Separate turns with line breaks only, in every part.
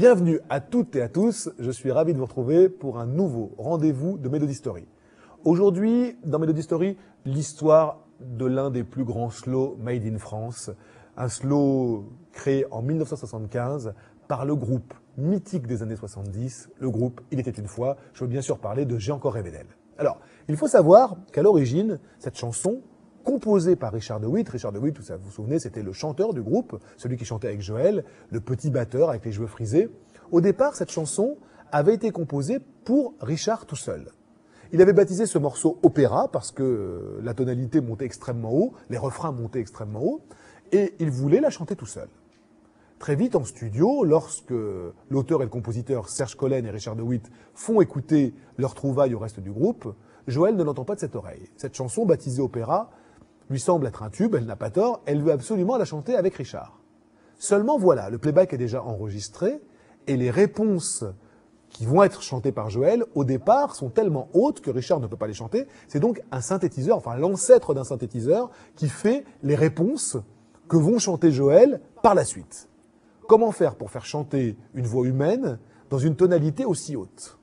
Bienvenue à toutes et à tous, je suis ravi de vous retrouver pour un nouveau rendez-vous de Melody Story. Aujourd'hui, dans Melody Story, l'histoire de l'un des plus grands slows made in France, un slow créé en 1975 par le groupe mythique des années 70, le groupe Il était une fois. Je veux bien sûr parler de J'ai encore rêvé d'elle. Alors, il faut savoir qu'à l'origine, cette chanson, composée par Richard de Witt, vous vous souvenez, c'était le chanteur du groupe, celui qui chantait avec Joël, le petit batteur avec les cheveux frisés. Au départ, cette chanson avait été composée pour Richard tout seul. Il avait baptisé ce morceau opéra parce que la tonalité montait extrêmement haut, les refrains montaient extrêmement haut, et il voulait la chanter tout seul. Très vite en studio, lorsque l'auteur et le compositeur Serge Collen et Richard de Witt font écouter leurs trouvailles au reste du groupe, Joël ne l'entend pas de cette oreille. Cette chanson, baptisée opéra, lui semble être un tube, elle n'a pas tort, elle veut absolument la chanter avec Richard. Seulement voilà, le playback est déjà enregistré et les réponses qui vont être chantées par Joël, au départ, sont tellement hautes que Richard ne peut pas les chanter. C'est donc un synthétiseur, enfin l'ancêtre d'un synthétiseur, qui fait les réponses que vont chanter Joël par la suite. Comment faire pour faire chanter une voix humaine dans une tonalité aussi haute ?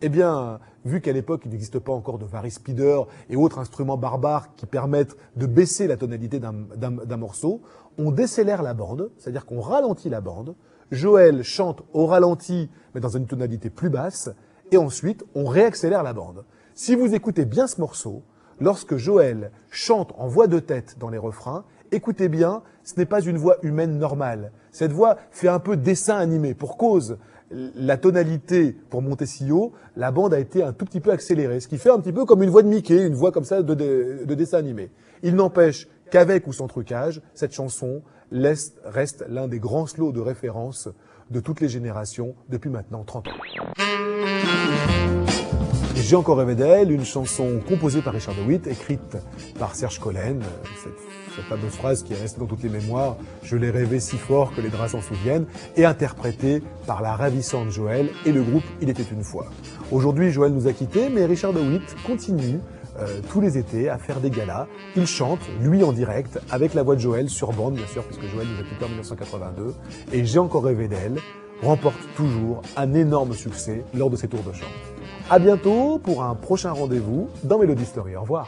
Eh bien, vu qu'à l'époque, il n'existe pas encore de varispeeder et autres instruments barbares qui permettent de baisser la tonalité d'un morceau, on décélère la bande, c'est-à-dire qu'on ralentit la bande. Joël chante au ralenti, mais dans une tonalité plus basse, et ensuite, on réaccélère la bande. Si vous écoutez bien ce morceau, lorsque Joël chante en voix de tête dans les refrains, écoutez bien, ce n'est pas une voix humaine normale. Cette voix fait un peu dessin animé. Pour cause, la tonalité, pour monter si haut, la bande a été un tout petit peu accélérée, ce qui fait un petit peu comme une voix de Mickey, une voix comme ça de dessin animé. Il n'empêche qu'avec ou sans trucage, cette chanson reste l'un des grands slows de référence de toutes les générations depuis maintenant 30 ans. J'ai encore rêvé d'elle, une chanson composée par Richard de Witt, écrite par Serge Collen, cette fameuse phrase qui est restée dans toutes les mémoires, « Je l'ai rêvé si fort que les draps s'en souviennent », et interprétée par la ravissante Joël et le groupe Il était une fois. Aujourd'hui, Joël nous a quittés, mais Richard de Witt continue tous les étés à faire des galas. Il chante, lui en direct, avec la voix de Joël sur bande, bien sûr, puisque Joël nous a quittés en 1982, et J'ai encore rêvé d'elle remporte toujours un énorme succès lors de ses tours de chant. À bientôt pour un prochain rendez-vous dans Melody Story. Au revoir.